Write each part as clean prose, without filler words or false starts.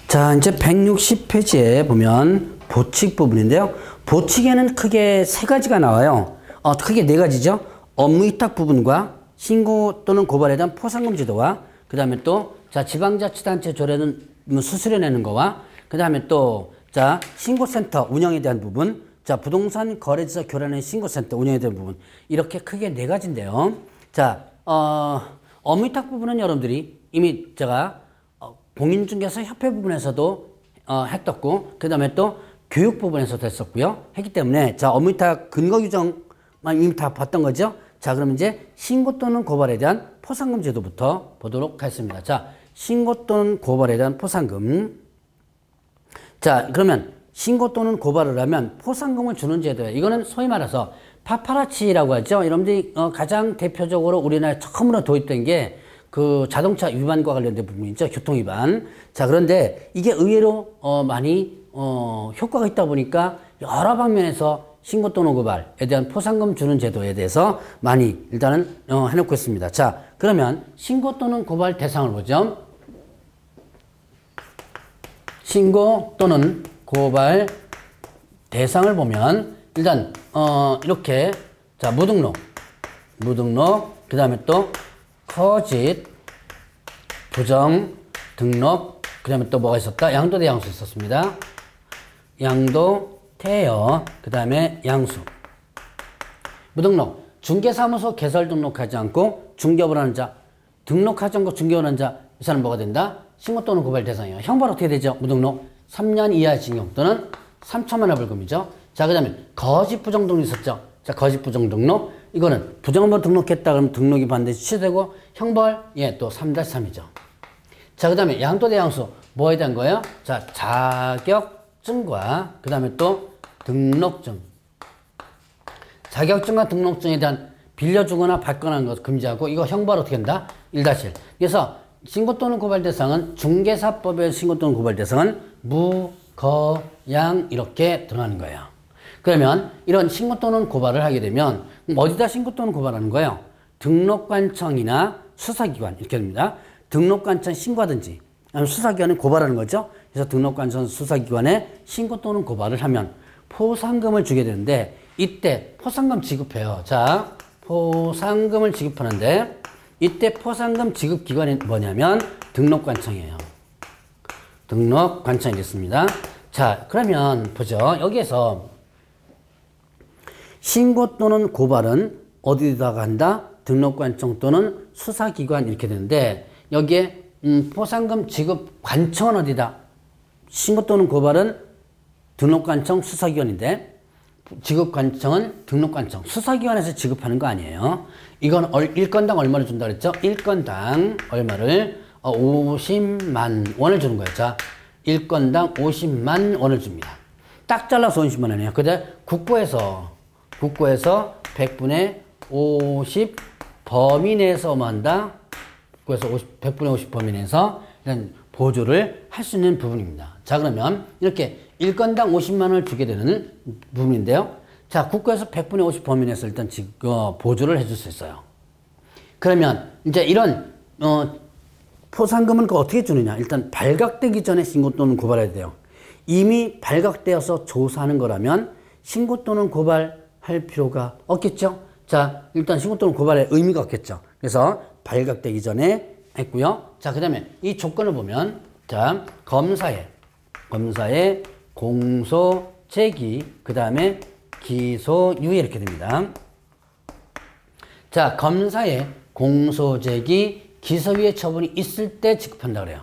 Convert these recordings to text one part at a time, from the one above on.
자, 이제 160페이지에 보면 보칙 부분인데요. 보칙에는 크게 세 가지가 나와요. 크게 네 가지죠. 업무위탁 부분과 신고 또는 고발에 대한 포상금 제도와 그 다음에 또 자 지방자치단체 조례는 수수료 내는 거와 그 다음에 또 자 신고센터 운영에 대한 부분, 자 부동산 거래처 교란의 신고센터 운영에 대한 부분, 이렇게 크게 네 가지인데요. 자 업무위탁 부분은 여러분들이 이미 제가 공인중개사 협회 부분에서도 했었고 그 다음에 또 교육 부분에서도 했었고요. 했기 때문에 자 업무위탁 근거 규정만 이미 다 봤던 거죠. 자 그럼 이제 신고 또는 고발에 대한 포상금 제도부터 보도록 하겠습니다. 자 신고 또는 고발에 대한 포상금. 자 그러면 신고 또는 고발을 하면 포상금을 주는 제도예요. 이거는 소위 말해서 파파라치라고 하죠. 여러분들이 가장 대표적으로 우리나라에 처음으로 도입된 게 그 자동차 위반과 관련된 부분이죠. 교통위반. 자 그런데 이게 의외로 많이 효과가 있다 보니까 여러 방면에서 신고 또는 고발에 대한 포상금 주는 제도에 대해서 많이 일단은 해놓고 있습니다. 자 그러면 신고 또는 고발 대상을 보죠. 신고 또는 고발 대상을 보면 일단 이렇게 자 무등록 그 다음에 또 거짓 부정 등록 그 다음에 또 뭐가 있었다? 양도 대양수 있었습니다. 양도 태여 그 다음에 양수. 무등록 중개사무소 개설 등록하지 않고 중개업을 하는 자, 등록하지 않고 중개업을 하는 자, 이 사람 뭐가 된다? 신고 또는 고발 대상이에요. 형벌 어떻게 되죠? 무등록 3년 이하의 징역 또는 3천만 원 벌금이죠. 자 그 다음에 거짓 부정 등록 있었죠. 자 거짓 부정 등록, 이거는 부정으로 등록했다 그러면 등록이 반드시 취소되고 형벌 또 3-3이죠. 자 그 다음에 양도 대양수 뭐에 대한 거예요? 자 자격증과 그 다음에 또 등록증. 자격증과 등록증에 대한 빌려주거나 받거나 하는 것 금지하고, 이거 형벌 어떻게 한다? 1-1. 그래서 신고 또는 고발 대상은 중개사법의 신고 또는 고발 대상은 무, 거, 양 이렇게 들어가는 거예요. 그러면 이런 신고 또는 고발을 하게 되면 어디다 신고 또는 고발하는 거예요? 등록관청이나 수사기관 이렇게 됩니다. 등록관청 신고하든지 아니면 수사기관에 고발하는 거죠. 그래서 등록관청 수사기관에 신고 또는 고발을 하면 포상금을 주게 되는데 이때 포상금 지급해요. 자 포상금을 지급하는데 이때 포상금 지급 기관이 뭐냐면 등록관청이에요. 등록관청이겠습니다. 자 그러면 보죠. 여기에서 신고 또는 고발은 어디다가 한다? 등록관청 또는 수사기관 이렇게 되는데 여기에 포상금 지급 관청은 어디다? 신고 또는 고발은 등록관청 수사기관인데 지급관청은 등록관청 수사기관에서 지급하는 거 아니에요. 이건 1건당 얼마를 준다 그랬죠? 1건당 얼마를 50만 원을 주는 거예요. 자 1건당 50만 원을 줍니다. 딱 잘라서 50만 원이에요. 근데 국고에서 100분의 50 범위 내에서 뭐 한다? 국고에서 100분의 50 범위 내에서 일단 보조를 할 수 있는 부분입니다. 자 그러면 이렇게 1건당 50만 원을 주게 되는 부분인데요. 자 국고에서 100분의 50 범위 내에서 일단 보조를 해줄 수 있어요. 그러면 이제 이런 포상금은 어떻게 주느냐? 일단 발각되기 전에 신고 또는 고발해야 돼요. 이미 발각되어서 조사하는 거라면 신고 또는 고발할 필요가 없겠죠. 자 일단 신고 또는 고발의 의미가 없겠죠. 그래서 발각되기 전에 했고요. 자 그 다음에 이 조건을 보면 자 검사의 공소 제기 그 다음에 기소 유예 이렇게 됩니다. 자 검사의 공소 제기 기소 유예 처분이 있을 때 지급한다 그래요.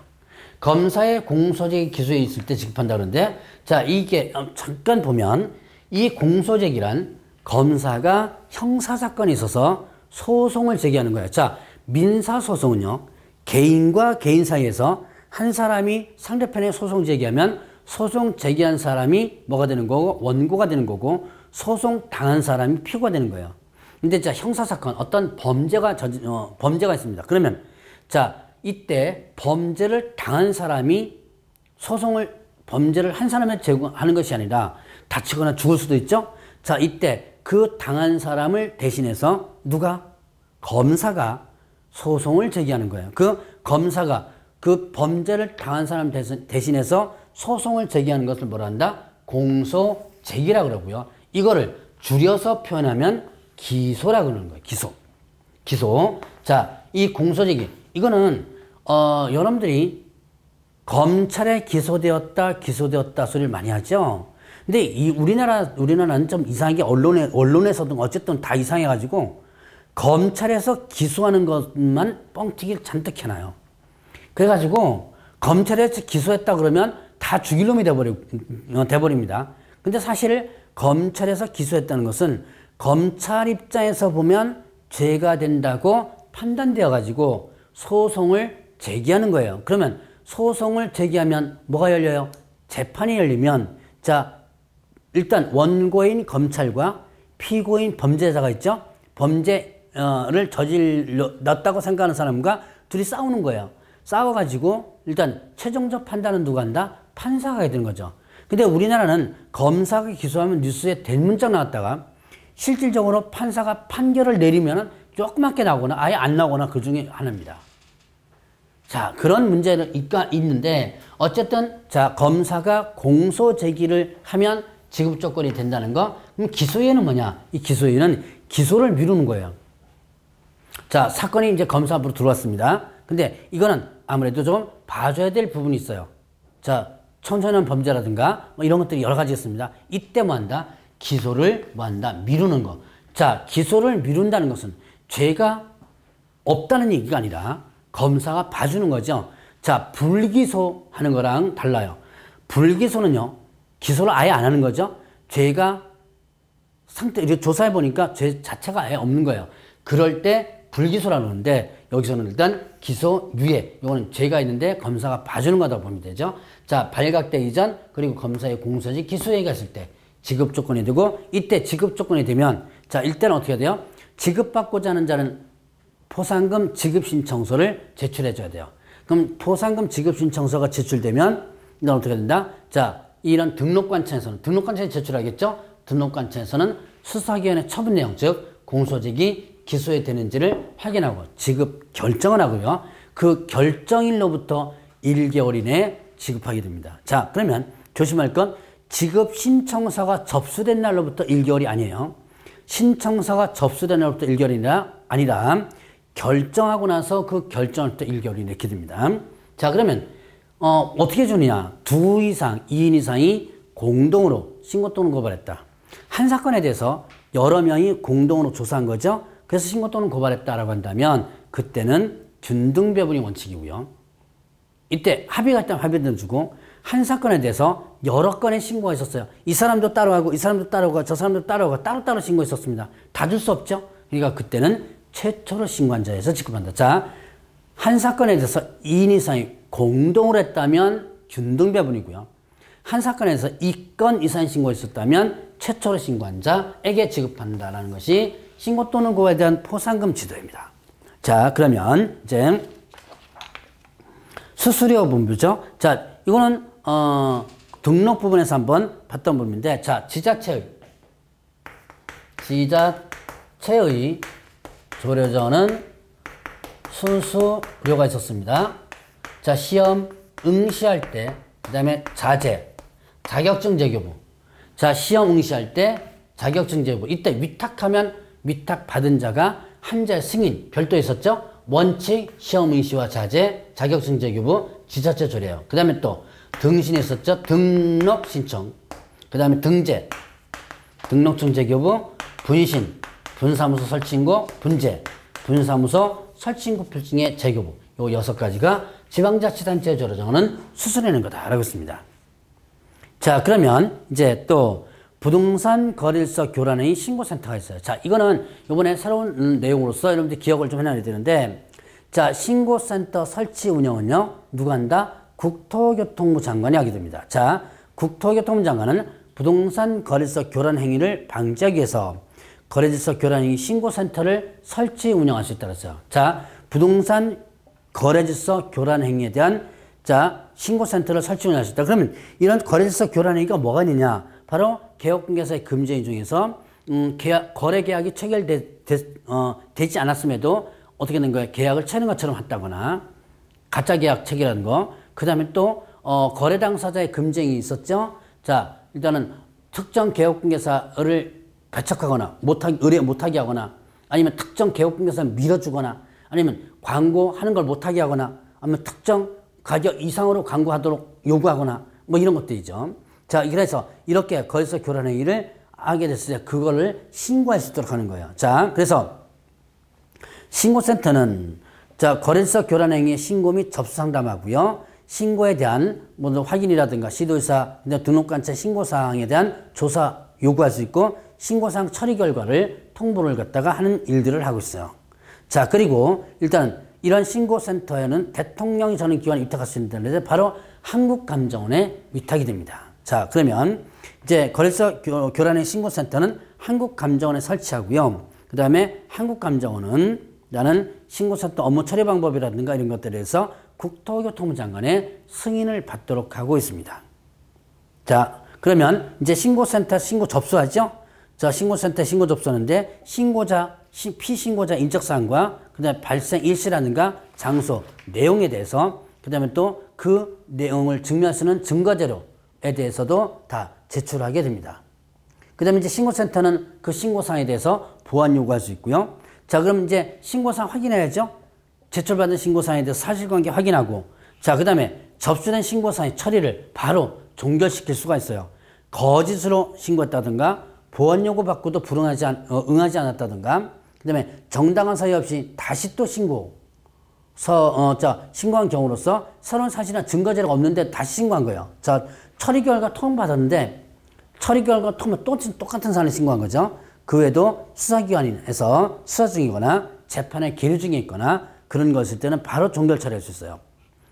검사의 공소 제기 기소 유예 있을 때 지급한다 그러는데 자 이게 잠깐 보면 이 공소 제기란 검사가 형사사건이 있어서 소송을 제기하는 거예요. 자 민사소송은요 개인과 개인 사이에서 한 사람이 상대편에 소송 제기하면 소송 제기한 사람이 뭐가 되는 거고 원고가 되는 거고 소송 당한 사람이 피고가 되는 거예요. 근데 자 형사사건 어떤 범죄가 있습니다. 그러면 자 이때 범죄를 당한 사람이 범죄를 한 사람에 제공하는 것이 아니라 다치거나 죽을 수도 있죠. 자 이때 그 당한 사람을 대신해서 누가? 검사가 소송을 제기하는 거예요. 그 검사가 그 범죄를 당한 사람 대신해서 소송을 제기하는 것을 뭐라 한다? 공소제기라고 그러고요. 이거를 줄여서 표현하면 기소라고 그러는 거예요. 기소. 자, 이 공소제기. 이거는, 여러분들이 검찰에 기소되었다 소리를 많이 하죠. 근데 우리나라는 좀 이상하게 언론에서도 어쨌든 다 이상해가지고 검찰에서 기소하는 것만 뻥튀기를 잔뜩 해놔요. 그래가지고 검찰에서 기소했다 그러면 다 죽일 놈이 돼버립니다. 근데 사실 검찰에서 기소했다는 것은 검찰 입장에서 보면 죄가 된다고 판단되어 가지고 소송을 제기하는 거예요. 그러면 소송을 제기하면 뭐가 열려요? 재판이 열리면 자, 일단 원고인 검찰과 피고인 범죄자가 있죠. 범죄를 저질렀다고 생각하는 사람과 둘이 싸우는 거예요. 싸워가지고 일단 최종적 판단은 누가 한다? 판사가 해야 되는 거죠. 근데 우리나라는 검사가 기소하면 뉴스에 대문짝 나왔다가 실질적으로 판사가 판결을 내리면 조그맣게 나오거나 아예 안 나오거나 그 중에 하나입니다. 자, 그런 문제는 있는데 어쨌든 자, 검사가 공소 제기를 하면 지급 조건이 된다는 거. 그럼 기소유예는 뭐냐? 이 기소유예는 기소를 미루는 거예요. 자, 사건이 이제 검사 앞으로 들어왔습니다. 근데 이거는 아무래도 좀 봐줘야 될 부분이 있어요. 자, 청소년 범죄라든가 뭐 이런 것들이 여러 가지 있습니다. 이때 뭐 한다? 기소를 뭐 한다? 미루는 거. 자, 기소를 미룬다는 것은 죄가 없다는 얘기가 아니라 검사가 봐주는 거죠. 자, 불기소하는 거랑 달라요. 불기소는요, 기소를 아예 안 하는 거죠. 죄가 이렇게 조사해 보니까 죄 자체가 아예 없는 거예요. 그럴 때 불기소라고 하는데 여기서는 일단 기소유예, 이거는 죄가 있는데 검사가 봐주는 거다 보면 되죠. 자, 발각되기 전 그리고 검사의 공소지 기소유예가 있을 때 지급 조건이 되고, 이때 지급 조건이 되면 자, 일단은 어떻게 돼요? 지급받고자 하는 자는 포상금 지급 신청서를 제출해 줘야 돼요. 그럼 포상금 지급 신청서가 제출되면 이건 어떻게 된다? 자, 이런 등록관청에서는 제출하겠죠? 등록관청에서는 수사기관의 처분 내용, 즉 공소제기 기소에 되는지를 확인하고 지급 결정을 하고요. 그 결정일로부터 1개월 이내에 지급하게 됩니다. 자, 그러면 조심할 건 지급 신청서가 접수된 날로부터 1개월이 아니에요. 신청서가 접수된 날로부터 1개월이 아니라 결정하고 나서 그 결정부터 1개월이 이렇게 됩니다. 자, 그러면 어떻게 주느냐? 2인 이상이 공동으로 신고 또는 고발했다. 한 사건에 대해서 여러 명이 공동으로 조사한 거죠. 그래서 신고 또는 고발했다라고 한다면 그때는 균등배분이 원칙이고요. 이때 합의가 있다면 합의를 주고, 한 사건에 대해서 여러 건의 신고가 있었어요. 이 사람도 따로 하고 이 사람도 따로 하고 저 사람도 따로 하고 따로따로 신고했었습니다. 다 줄 수 없죠. 그러니까 그때는 최초로 신고한 자에서 지급한다. 자, 한 사건에 대해서 2인 이상이 공동으로 했다면 균등배분이고요. 한 사건에서 2건 이상 신고가 있었다면 최초로 신고한 자에게 지급한다라는 것이 신고 또는 고발에 대한 포상금 지도입니다. 자, 그러면 이제 수수료 분부죠. 자, 이거는 등록 부분에서 한번 봤던 부분인데, 자, 지자체의 조례전은 수수료가 있었습니다. 자, 시험 응시할 때, 그 다음에 자격증 제교부. 자, 시험 응시할 때 자격증 제교부. 이때 위탁하면 위탁 받은 자가 한자 승인 별도 있었죠. 원칙, 시험 응시와 자제, 자격증 제교부, 지자체 조례요. 그 다음에 또 등신이 있었죠. 등록 신청. 그 다음에 등재, 등록증 제교부, 분신, 분사무소 설치인고, 분재, 분사무소 설치인고 필증의 제교부. 요 6가지가 지방자치단체 조례정은 수수료는 거다라고 했습니다. 자, 그러면 이제 또 부동산 거래일서 교란의 신고센터가 있어요. 자, 이거는 이번에 새로운 내용으로서 여러분들 기억을 좀 해놔야 되는데, 자, 신고센터 설치 운영은요, 누가 한다? 국토교통부 장관이 하게 됩니다. 자, 국토교통부 장관은 부동산 거래일서 교란 행위를 방지하기 위해서 거래질서 교란 행위 신고센터를 설치 운영할 수 있다고 했어요. 자, 부동산 거래질서 교란 행위에 대한 자, 신고센터를 설치 운영할 수 있다. 그러면 이런 거래질서 교란 행위가 뭐가 있느냐? 바로 개업공개사의 금지행위 중에서 거래 계약이 체결되지 않았음에도 어떻게 된 거예요? 계약을 채는 것처럼 했다거나, 가짜 계약 체결하는 거. 그 다음에 또, 거래 당사자의 금쟁이 있었죠. 자, 일단은 특정 개업공개사를 배척하거나, 의뢰 못하게 하거나, 아니면 특정 개업공개사를 밀어주거나, 아니면 광고하는 걸 못하게 하거나, 아니면 특정 가격 이상으로 광고하도록 요구하거나, 뭐 이런 것들이죠. 자, 그래서 이렇게 거래소 교란 행위를 하게 됐을 때 그거를 신고할 수 있도록 하는 거예요. 자, 그래서 신고센터는 자, 거래소 교란 행위의 신고 및 접수 상담하고요. 신고에 대한 뭐 확인이라든가 시도의사 등록관찰 신고사항에 대한 조사 요구할 수 있고 신고사항 처리 결과를 통보를 갖다가 하는 일들을 하고 있어요. 자, 그리고 일단 이런 신고센터에는 대통령이 저는 기관에 위탁할 수 있는데 바로 한국감정원에 위탁이 됩니다. 자, 그러면 이제 거래소 교란행 신고센터는 한국감정원에 설치하고요. 그 다음에 한국감정원은 나는 신고센터 업무 처리 방법이라든가 이런 것들에 대해서 국토교통부 장관의 승인을 받도록 하고 있습니다. 자, 그러면 이제 신고센터 신고 접수하죠? 자, 신고센터 신고 접수하는데 신고자, 피신고자 인적사항과 그 다음에 발생 일시라든가 장소, 내용에 대해서 그 다음에 또 그 내용을 증명할 수 있는 증거자료에 대해서도 다 제출하게 됩니다. 그 다음에 이제 신고센터는 그 신고사항에 대해서 보완 요구할 수 있고요. 자, 그럼 이제 신고사항 확인해야죠? 제출받은 신고사항에 대해서 사실관계 확인하고, 자, 그 다음에 접수된 신고사항의 처리를 바로 종결시킬 수가 있어요. 거짓으로 신고했다든가, 보완 요구 받고도 응하지 않았다든가, 그 다음에 정당한 사유 없이 다시 또 신고한 경우로서 새로운 사실이나 증거자료가 없는데 다시 신고한 거예요. 자, 처리 결과 통보받았는데, 처리 결과 통보 똑같은 사안을 신고한 거죠. 그 외에도 수사기관에서 수사 중이거나 재판에 계류 중에 있거나 그런 것일 때는 바로 종결 처리할 수 있어요.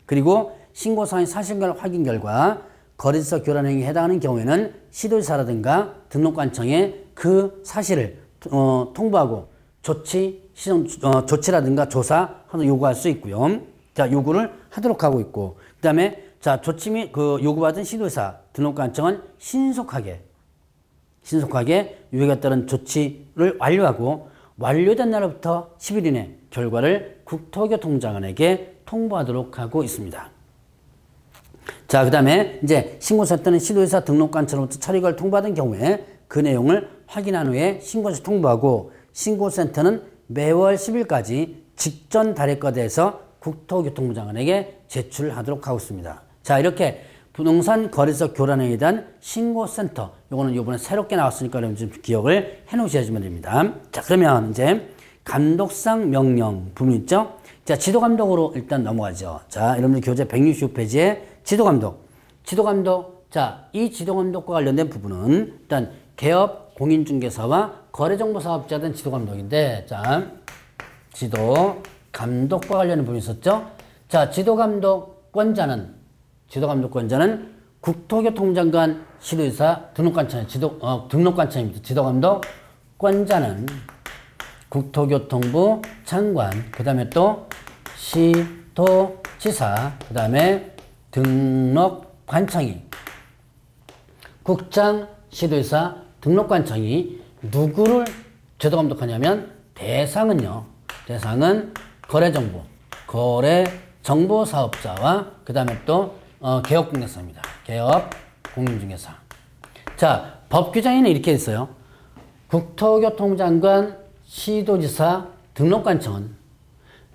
그리고 신고사항의 사실관계 확인 결과 거래소 교란 행위에 해당하는 경우에는 시도지사라든가 등록관청에 그 사실을 통보하고 조치라든가 조사하는 요구할 수 있고요. 자, 요구를 하도록 하고 있고, 그 다음에 자, 조치 및 그 요구받은 시도지사 등록관청은 신속하게 유효에 따른 조치를 완료하고 완료된 날부터 10일 이내 결과를 국토교통장관에게 통보하도록 하고 있습니다. 자, 그 다음에 이제 신고센터는 시도지사 등록관청으로부터 처리결을 통보받은 경우에 그 내용을 확인한 후에 신고서 통보하고 신고센터는 매월 10일까지 직전 달액과대에서 국토교통부 장관에게 제출하도록 하고 있습니다. 자, 이렇게 부동산 거래소 교란행위에 대한 신고센터, 요거는 요번에 새롭게 나왔으니까 좀 기억을 해 놓으셔야지만 됩니다. 자, 그러면 이제 감독상 명령 부분 있죠? 자, 지도감독으로 일단 넘어가죠. 자, 여러분들 교재 165페이지에 지도감독. 자, 이 지도감독과 관련된 부분은 일단 개업, 공인중개사와 거래정보사업자에 대한 지도감독인데, 자, 지도감독과 관련된 부분이 있었죠? 자, 지도감독권자는 국토교통장관, 시도지사, 등록관청입니다. 지도감독권자는 국토교통부 장관, 그 다음에 또 시도지사, 그 다음에 등록관청이, 국장, 시도지사, 등록관청이 누구를 지도감독하냐면 대상은 거래정보사업자와 그 다음에 또 개업공개사입니다. 개업공인중개사. 자, 법규정에는 이렇게 있어요. 국토교통장관, 시도지사, 등록관청은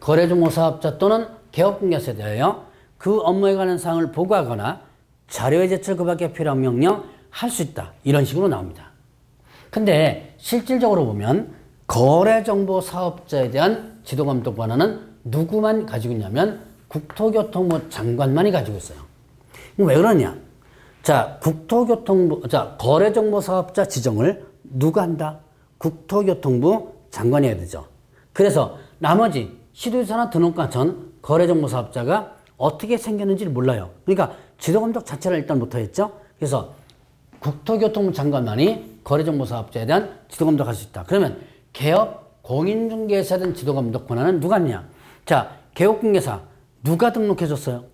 거래정보사업자 또는 개업공개사에 대하여 그 업무에 관한 사항을 보고하거나 자료의 제출 그 밖에 필요한 명령 할 수 있다. 이런 식으로 나옵니다. 근데 실질적으로 보면 거래정보사업자에 대한 지도감독 권한은 누구만 가지고 있냐면 국토교통부 장관만이 가지고 있어요. 왜 그러냐? 자, 거래정보사업자 지정을 누가 한다? 국토교통부 장관이 해야 되죠. 그래서 나머지 시도지사나 등록관청은 거래정보사업자가 어떻게 생겼는지를 몰라요. 그러니까 지도감독 자체를 일단 못하겠죠. 그래서 국토교통부 장관만이 거래정보사업자에 대한 지도감독할 수 있다. 그러면 개업, 공인중개사에 대한 지도감독 권한은 누가 있냐? 자, 개업공개사 누가 등록해줬어요?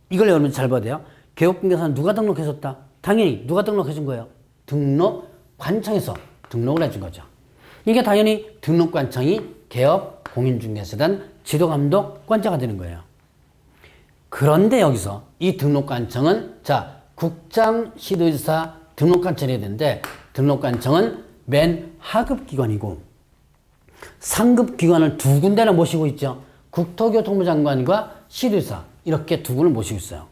이걸 여러분 잘 봐야 돼요. 개업공개사는 누가 등록해줬다? 당연히 누가 등록해준 거예요? 등록관청에서 등록을 해준 거죠. 이게 당연히 등록관청이 개업, 공인중개사에 대한 지도감독권자가 되는 거예요. 그런데 여기서 이 등록관청은 자 국장 시도지사 등록관청이 되는데 등록관청은 맨 하급 기관이고 상급 기관을 두 군데나 모시고 있죠. 국토교통부 장관과 시도지사 이렇게 두 분을 모시고 있어요.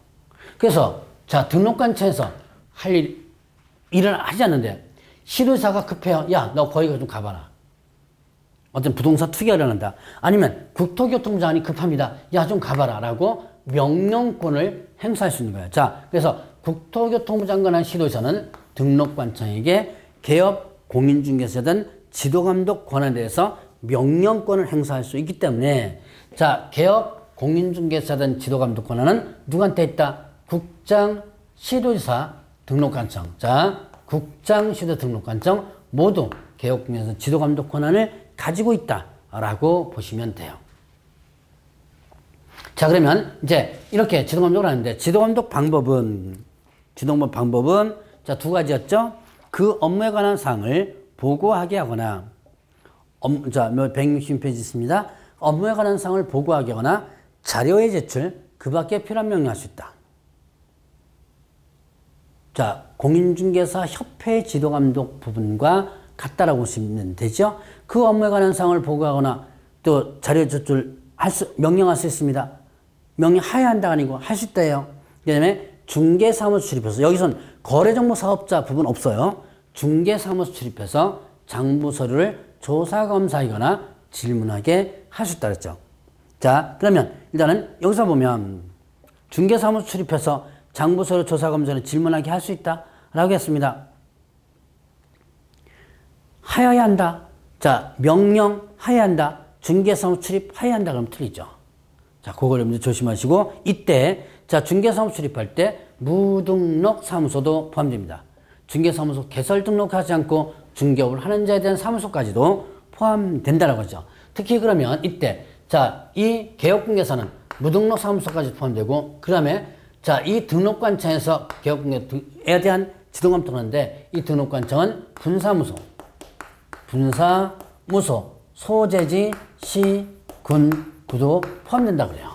그래서 자 등록관청에서 할 일을 하지 않는데 시도지사가 급해요. 야, 너 거기 좀 가봐라. 어떤 부동산 투기가 일어난다. 아니면 국토교통부 장관이 급합니다. 야, 좀 가봐라. 라고 명령권을 행사할 수 있는 거예요. 자, 그래서 국토교통부 장관한 시도지사는 등록관청에게 개업, 공인중개사든 지도감독 권한에 대해서 명령권을 행사할 수 있기 때문에 자, 개업, 공인중개사든 지도감독 권한은 누구한테 있다? 국장, 시도지사, 등록관청. 자, 국장, 시도, 등록관청 모두 개업, 공인중개사, 지도감독 권한을 가지고 있다라고 보시면 돼요. 자, 그러면 이제 이렇게 지도감독을 하는데 지도감독 방법은 자, 두 가지였죠. 그 업무에 관한 사항을 보고하게 하거나 자, 160페이지 있습니다. 업무에 관한 사항을 보고하게 하거나 자료의 제출, 그 밖에 필요한 명령할 수 있다. 자, 공인중개사 협회 지도감독 부분과 같다라고 보시면 되죠. 그 업무에 관한 사항을 보고하거나 또 자료 제출 명령할 수 있습니다. 명령해야 한다가 아니고 할 수 있다예요. 그 다음에 중개사무소 출입해서 여기선 거래정보사업자 부분 없어요. 중개사무소 출입해서 장부서류를 조사검사하거나 질문하게 할 수 있다 그랬죠. 자, 그러면 일단은 여기서 보면 중개사무소 출입해서 장부서류 조사검사를 질문하게 할 수 있다 라고 했습니다. 하여야 한다. 자, 명령하여야 한다. 중개사무소 출입하여야 한다. 그러면 틀리죠. 자, 그걸 여러분들 조심하시고 이때 자, 중개사무소 출입할 때 무등록 사무소도 포함됩니다. 중개사무소 개설 등록하지 않고 중개업을 하는 자에 대한 사무소까지도 포함된다라고 하죠. 특히 그러면 이때 자, 이 개업공개사는 무등록 사무소까지 포함되고 그 다음에 자, 이 등록관청에서 개업공개에 대한 지도감독을 하는데 이 등록관청은 분사무소, 소재지, 시, 군, 구도 포함된다 그래요.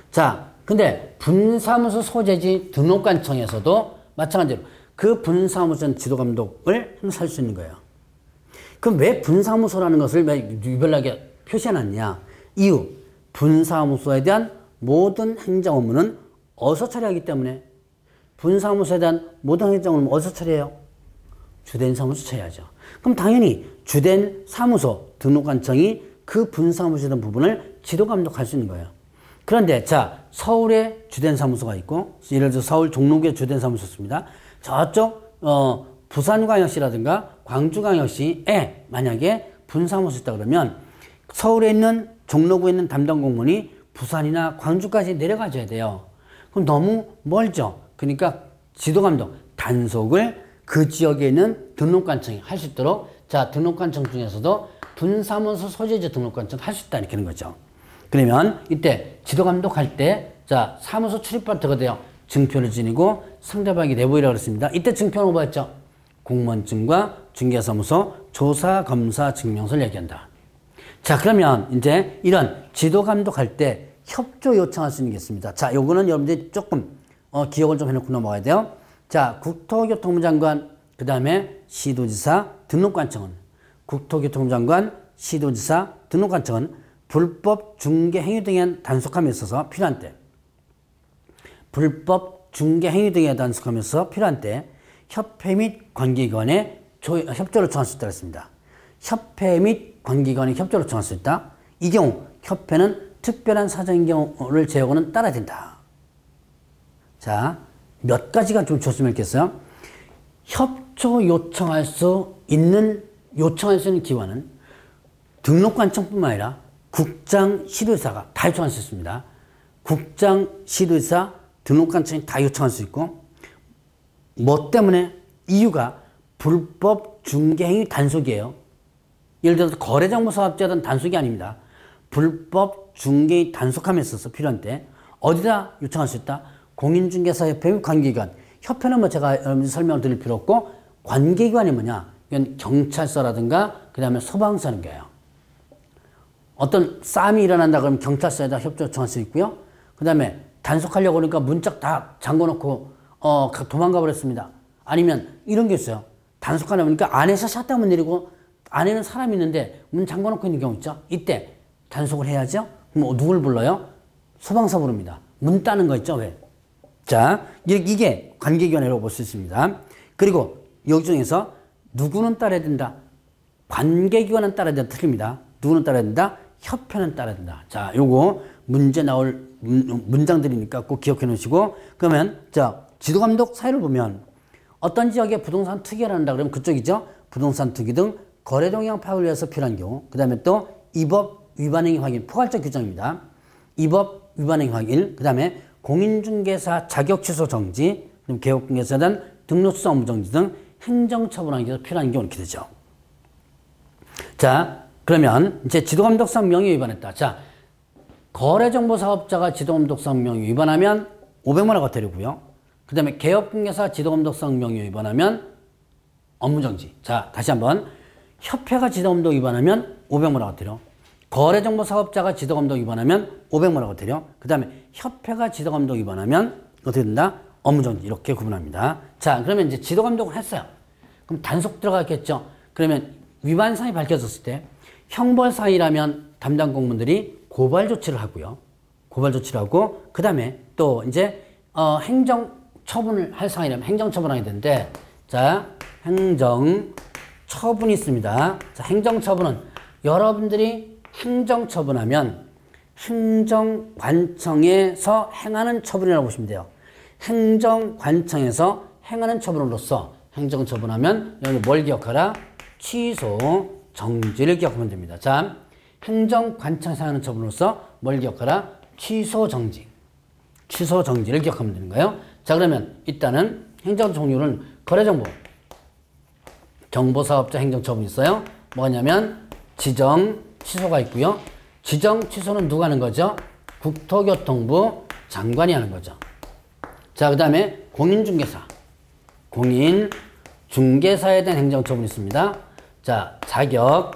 자, 근데 분사무소, 소재지 등록관청에서도 마찬가지로 그 분사무소는 지도감독을 행사할 수 있는 거예요. 그럼 왜 분사무소라는 것을 왜 유별나게 표시해놨냐? 이유, 분사무소에 대한 모든 행정 업무는 어디서 처리하기 때문에 분사무소에 대한 모든 행정 업무는 어디서 처리해요? 주된 사무소 처리하죠. 그럼 당연히 주된 사무소 등록관청이 그 분사무소에 대한 부분을 지도감독할 수 있는 거예요. 그런데 자, 서울에 주된 사무소가 있고 예를 들어 서울 종로구에 주된 사무소였습니다. 저쪽 부산광역시라든가 광주광역시에 만약에 분사무소 있다 그러면 서울에 있는 종로구에 있는 담당 공무원이 부산이나 광주까지 내려가줘야 돼요. 그럼 너무 멀죠. 그러니까 지도감독 단속을 그 지역에 있는 등록관청이 할 수 있도록 자, 등록관청 중에서도 분사무소 소재지 등록관청 할 수 있다 이렇게 하는 거죠. 그러면 이때 지도감독할 때 자, 사무소 출입할 때가 돼요. 증표를 지니고 상대방이 내보이라고 그랬습니다. 이때 증표는 뭐였죠? 공무원증과 중개사무소 조사검사 증명서를 얘기한다. 자, 그러면 이제 이런 지도감독할 때 협조 요청할 수 있는 게 있습니다. 자, 요거는 여러분들이 조금 기억을 좀 해놓고 넘어가야 돼요. 자, 국토교통부 장관, 그 다음에 시도지사, 등록관청은 국토교통부 장관, 시도지사, 등록관청은 불법 중개 행위 등에 단속함에 있어서 필요한 때 불법 중개 행위 등에 단속하면서 필요한 때 협회 및 관계기관에 협조를 청할 수 있다고 했습니다. 협회 및 관계기관에 협조를 청할 수 있다. 이 경우 협회는 특별한 사정인 경우를 제하고는 따라야 된다. 자, 몇 가지가 좀 조심했겠어요? 협조 요청할 수 있는 기관은 등록관청뿐만 아니라 국장, 시도지사가 다 요청할 수 있습니다. 국장, 시도지사, 등록관청이 다 요청할 수 있고 뭐 때문에? 이유가 불법 중개행위 단속이에요. 예를 들어서 거래정보사업자든 단속이 아닙니다. 불법 중개행위 단속함에 있어서 필요한 때 어디다 요청할 수 있다? 공인중개사협회 및 관계기관. 협회는 뭐 제가 여러분들 설명을 드릴 필요 없고 관계기관이 뭐냐? 이건 경찰서라든가 그 다음에 소방서는 거예요. 어떤 싸움이 일어난다 그러면 경찰서에다 협조 요청할 수 있고요. 그 다음에 단속하려고 그러니까 문짝 다 잠궈놓고 도망가 버렸습니다. 아니면 이런 게 있어요. 단속하려고 하니까 안에서 샷다문 내리고 안에는 사람이 있는데 문 잠궈놓고 있는 경우 있죠. 이때 단속을 해야죠. 그럼 누굴 불러요? 소방서 부릅니다. 문 따는 거 있죠. 왜? 자, 이게 관계기관이라고 볼 수 있습니다. 그리고 여기 중에서 누구는 따라야 된다. 관계기관은 따라야 된다. 틀립니다. 누구는 따라야 된다. 협회는 따라야 된다. 자, 요거 문제 나올 문장들이니까 꼭 기억해 놓으시고, 그러면 자, 지도감독 사유를 보면 어떤 지역에 부동산 투기를 한다 그러면 그쪽이죠. 부동산 투기 등 거래 동향 파악을 위해서 필요한 경우. 그 다음에 또 이 법 위반 행위 확인, 포괄적 규정입니다. 이 법 위반 행위 확인, 그 다음에 공인중개사 자격 취소 정지, 그리고 개업중개사에 대한 등록 수사 업무 정지 등 행정처분하기 위해서 필요한 경우 이렇게 되죠. 자, 그러면 이제 지도감독상 명의 위반했다. 자, 거래정보사업자가 지도감독상 명의 위반하면 500만 원 과태료고요. 그 다음에 개업중개사 지도감독상 명의 위반하면 업무정지. 자, 다시 한번. 협회가 지도감독 위반하면 500만 원 과태료. 거래정보사업자가 지도감독 위반하면 500만 원 과태료. 그 다음에 협회가 지도감독 위반하면 어떻게 된다? 업무정지. 이렇게 구분합니다. 자, 그러면 이제 지도감독을 했어요. 그럼 단속 들어갔겠죠. 그러면 위반사항이 밝혀졌을 때 형벌사항이라면 담당 공무원들이 고발 조치를 하고요. 고발 조치를 하고, 그 다음에 또 이제 행정처분을 할 사항이라면 행정처분하게 되는데, 자, 행정처분이 있습니다. 자, 행정처분은 여러분들이 행정처분하면 행정관청에서 행하는 처분이라고 보시면 돼요. 행정관청에서 행하는 처분으로서 행정처분하면 여기 뭘 기억하라? 취소, 정지를 기억하면 됩니다. 자, 행정관청에서 하는 처분으로서 뭘 기억하라? 취소, 정지. 취소, 정지를 기억하면 되는 거예요. 자, 그러면 일단은 행정 종류는 거래정보, 정보사업자 행정처분이 있어요. 뭐냐면 지정, 취소가 있고요. 지정, 취소는 누가 하는 거죠? 국토교통부 장관이 하는 거죠. 자, 그 다음에 공인중개사. 공인중개사에 대한 행정처분이 있습니다. 자, 자격,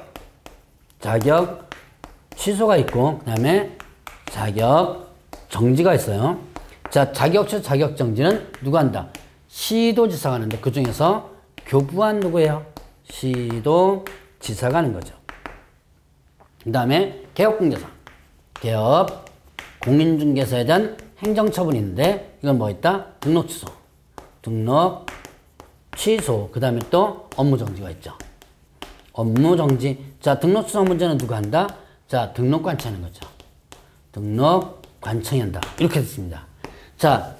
취소가 있고, 그 다음에 자격, 정지가 있어요. 자, 자격 취소, 자격 정지는 누가 한다? 시도지사가 하는데 그 중에서 교부한 누구예요? 시도지사가 하는 거죠. 그 다음에 개업공개사. 개업, 공인중개사에 대한 행정처분이 있는데 이건 뭐 있다? 등록 취소. 등록 취소. 그 다음에 또 업무정지가 있죠. 업무정지. 자, 등록 취소 문제는 누가 한다? 자, 등록관청이 하는 거죠. 등록관청이 한다. 이렇게 됐습니다. 자,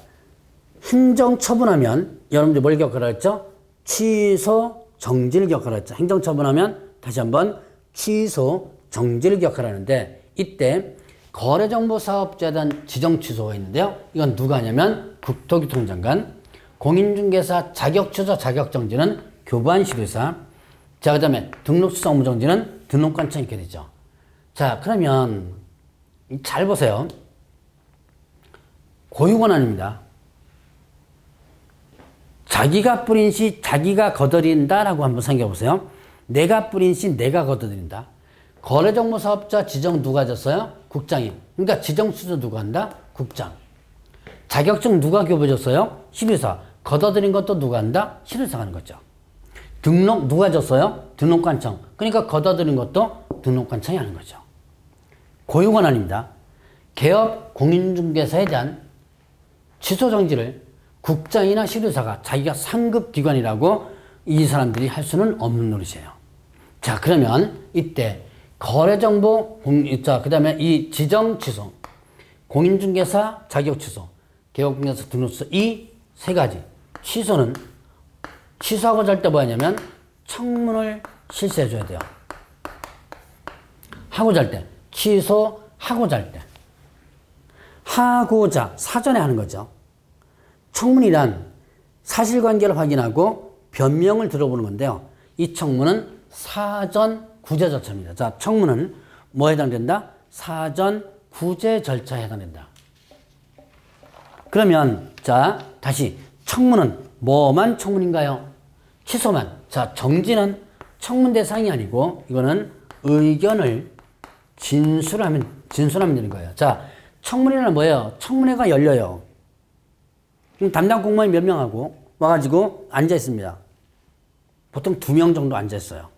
행정처분하면 여러분들 뭘 기억하라 했죠? 취소, 정지를 기억하라 했죠. 행정처분하면 다시 한번 취소, 정지를 기억하라는데 이때 거래정보사업자에 대한 지정취소가 있는데요. 이건 누가 하냐면 국토교통장관, 공인중개사 자격취소, 자격정지는 교부한 시도지사. 자, 그 다음에 등록수사 업무정지는 등록관청이 있게 되죠. 자, 그러면 잘 보세요. 고유권한입니다. 자기가 뿌린 시 자기가 거둬들인다라고 한번 생각해 보세요. 내가 뿌린 시 내가 거둬들인다. 거래정보사업자 지정 누가 줬어요? 국장이. 그러니까 지정취소 누가 한다? 국장. 자격증 누가 교부해줬어요? 시도지사. 거둬들인 것도 누가 한다? 시도지사가 하는 거죠. 등록 누가 줬어요? 등록관청. 그러니까 거둬들인 것도 등록관청이 하는 거죠. 고유권한입니다. 개업 공인중개사에 대한 취소 정지를 국장이나 시도지사가 자기가 상급 기관이라고 이 사람들이 할 수는 없는 노릇이에요. 자, 그러면 이때 거래정보, 그 다음에 이 지정 취소, 공인중개사 자격 취소, 개업공개사 등록 취소 이 세 가지 취소는 취소하고자 할 때 뭐 하냐면 청문을 실시해 줘야 돼요. 하고자 할 때, 취소하고자 할 때. 하고자, 사전에 하는 거죠. 청문이란 사실관계를 확인하고 변명을 들어보는 건데요. 이 청문은 사전 구제 절차입니다. 자, 청문은 뭐에 해당된다? 사전 구제 절차에 해당된다. 그러면 자, 다시 청문은 뭐만 청문인가요? 취소만. 자, 정지는 청문 대상이 아니고 이거는 의견을 진술하면 되는 거예요. 자, 청문회는 뭐예요? 청문회가 열려요. 그럼 담당 공무원이 몇 명하고 와가지고 앉아 있습니다. 보통 2명 정도 앉아 있어요.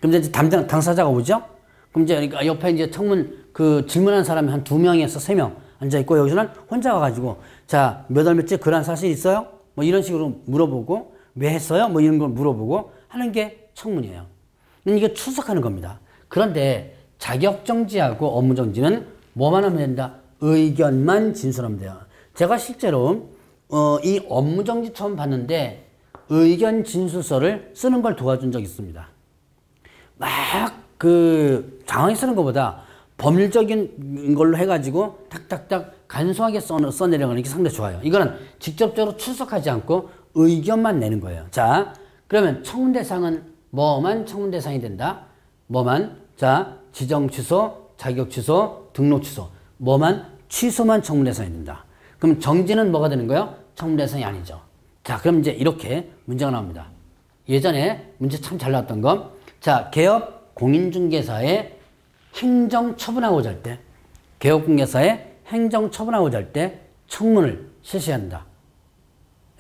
그럼 이제 당사자가 오죠? 그럼 이제 그러니까 옆에 이제 청문 질문한 사람이 한 2명에서 3명 앉아 있고 여기서는 혼자 와가지고 자, 몇 월 며칠 그런 사실 있어요? 뭐 이런 식으로 물어보고 왜 했어요? 뭐 이런 걸 물어보고 하는 게 청문이에요. 이게 출석하는 겁니다. 그런데 자격정지하고 업무정지는 뭐만 하면 된다? 의견만 진술하면 돼요. 제가 실제로 이 업무정지 처음 봤는데 의견 진술서를 쓰는 걸 도와준 적이 있습니다. 막 장황히 쓰는 것보다 법률적인 걸로 해가지고 탁탁탁 간소하게 써내려가는 게 상당히 좋아요. 이거는 직접적으로 출석하지 않고 의견만 내는 거예요. 자, 그러면 청문 대상은 뭐만 청문 대상이 된다? 뭐만? 자, 지정 취소, 자격 취소, 등록 취소. 뭐만? 취소만 청문 대상이 된다. 그럼 정지는 뭐가 되는 거예요? 청문 대상이 아니죠. 자, 그럼 이제 이렇게 문제가 나옵니다. 예전에 문제 참 잘 나왔던 거. 자, 개업 공인중개사의 행정 처분하고자 할 때, 개업공개사의 행정 처분하고자 할 때 청문을 실시해야 한다.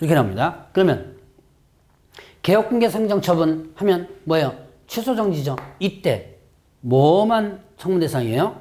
이렇게 나옵니다. 그러면 개업공개사 행정 처분 하면 뭐예요? 취소 정지죠. 이때 뭐만 청문 대상이에요?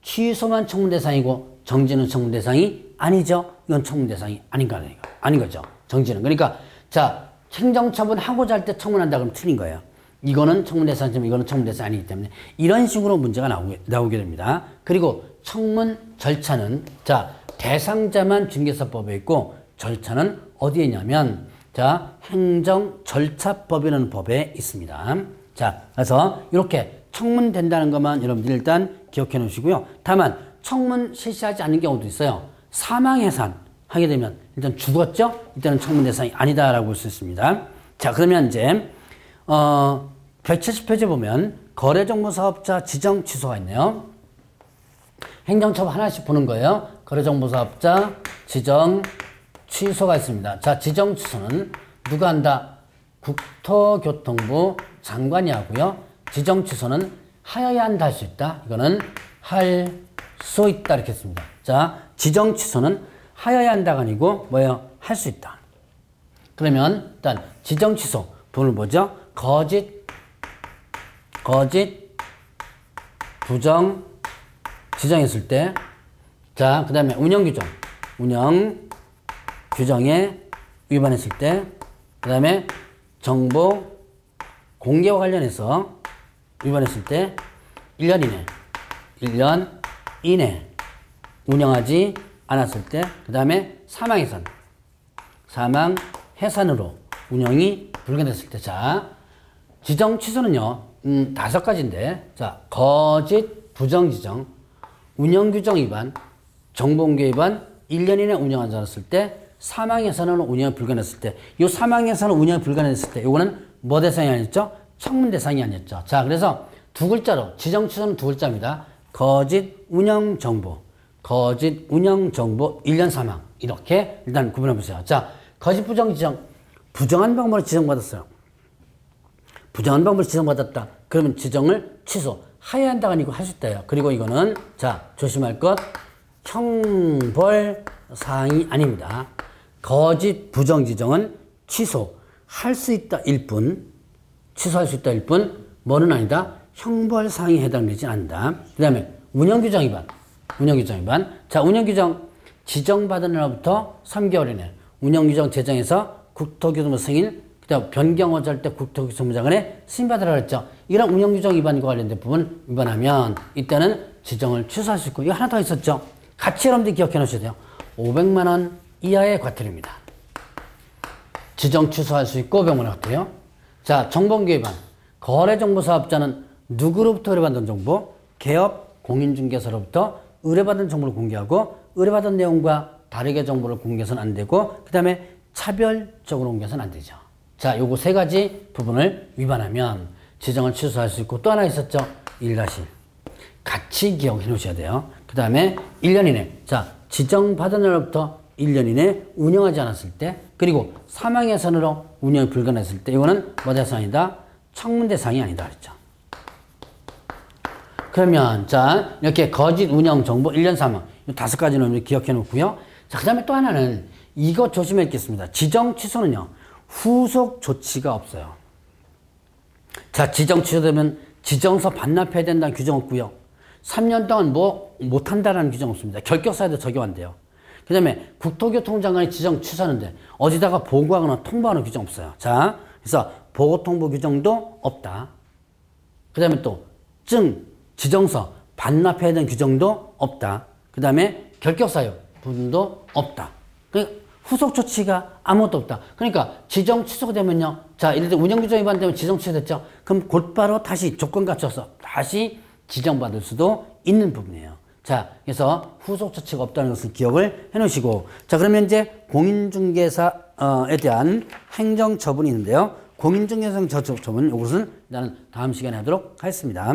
취소만 청문 대상이고 정지는 청문 대상이 아니죠. 이건 청문 대상이 아닌 거죠. 정지는. 그러니까 자, 행정 처분하고자 할 때 청문한다 그러면 틀린 거예요. 이거는 청문 대상이지만 이거는 청문 대상이 아니기 때문에 이런 식으로 문제가 나오게 됩니다. 그리고 청문 절차는 자, 대상자만 중개사법에 있고 절차는 어디에 있냐면 자, 행정절차법이라는 법에 있습니다. 자, 그래서 이렇게 청문 된다는 것만 여러분들 일단 기억해 놓으시고요. 다만 청문 실시하지 않는 경우도 있어요. 사망 해산 하게 되면 일단 죽었죠? 이때는 청문 대상이 아니다라고 볼 수 있습니다. 자, 그러면 이제 170페이지 보면 거래정보사업자 지정 취소가 있네요. 행정처분 하나씩 보는 거예요. 거래정보사업자 지정 취소가 있습니다. 자, 지정 취소는 누가 한다? 국토교통부 장관이 하고요. 지정 취소는 하여야 한다, 할 수 있다. 이거는 할 수 있다 이렇게 했습니다. 자, 지정 취소는 하여야 한다가 아니고 뭐예요? 할 수 있다. 그러면 일단 지정 취소 부분을 보죠. 거짓, 부정, 지정했을 때, 자, 그 다음에 운영 규정에 위반했을 때, 그 다음에 정보 공개와 관련해서 위반했을 때 1년 이내 운영하지 않았을 때, 그 다음에 사망 해산으로 운영이 불가능했을 때. 자, 지정 취소는요 5가지인데 자, 거짓, 부정 지정, 운영 규정 위반, 정보 공개 위반, 1년 이내 운영하지 않았을 때, 사망 해산으로 운영이 불가능했을 때. 이 사망 해산으로 운영이 불가능했을 때 이거는 뭐 대상이 아니었죠? 청문 대상이 아니었죠. 자, 그래서 2글자로 지정 취소는 2글자입니다. 거짓 운영 정보, 1년 사망. 이렇게 일단 구분해 보세요. 자, 거짓 부정 지정, 부정한 방법으로 지정받았어요. 부정한 방법으로 지정받았다. 그러면 지정을 취소해야 한다가 아니고 할 수 있다요. 그리고 이거는 자, 조심할 것, 형벌 사항이 아닙니다. 거짓 부정 지정은 취소할 수 있다 일 뿐, 뭐는 아니다? 형벌 사항에 해당되지 않는다. 그 다음에 운영 규정 위반. 자, 운영 규정 지정받은 날로부터 3개월 이내 운영 규정 제정해서 국토교통부 승인, 그다음 변경하자 할 때 국토교통부 장관의 승인받으라고 했죠. 이런 운영 규정 위반과 관련된 부분 위반하면 이때는 지정을 취소할 수 있고, 이거 하나 더 있었죠. 같이 여러분들이 기억해 놓으셔야 돼요. 500만 원 이하의 과태료입니다. 지정 취소할 수 있고 500만 원 과태료. 자, 정보공개 위반. 거래정보사업자는 누구로부터 의뢰받은 정보? 개업 공인중개사로부터 의뢰받은 정보를 공개하고, 의뢰받은 내용과 다르게 정보를 공개해서는 안 되고, 그 다음에 차별적으로 공개해서는 안 되죠. 자, 요거 3가지 부분을 위반하면 지정을 취소할 수 있고, 또 하나 있었죠. 1-1. 같이 기억해 놓으셔야 돼요. 그 다음에 1년 이내. 자, 지정받은 날로부터 1년 이내 운영하지 않았을 때, 그리고 사망 해산으로 운영이 불가능했을 때, 이거는 뭐 대상이다? 청문 대상이 아니다 그랬죠. 그러면 자 이렇게 거짓 운영 정보 1년 3억 이 5가지는 기억해 놓고요. 자, 그 다음에 또 하나는 이거 조심해 있겠습니다. 지정 취소는요. 후속 조치가 없어요. 자, 지정 취소되면 지정서 반납해야 된다는 규정 없고요. 3년 동안 뭐 못한다라는 규정 없습니다. 결격사유도 적용 안 돼요. 그 다음에 국토교통장관이 지정 취소하는데 어디다가 보고하거나 통보하는 규정 없어요. 자, 그래서 보고 통보 규정도 없다. 그 다음에 또 지정서 반납해야 되는 규정도 없다. 그 다음에 결격사유 부분도 없다. 그러니까 후속 조치가 아무것도 없다. 그러니까 지정 취소가 되면요. 자, 예를 들어 운영규정 위반되면 지정 취소됐죠. 그럼 곧바로 다시 조건 갖춰서 다시 지정받을 수도 있는 부분이에요. 자, 그래서 후속 조치가 없다는 것을 기억을 해 놓으시고, 자, 그러면 이제 공인중개사에 대한 행정처분이 있는데요. 공인중개사 처분, 이것은 일단은 다음 시간에 하도록 하겠습니다.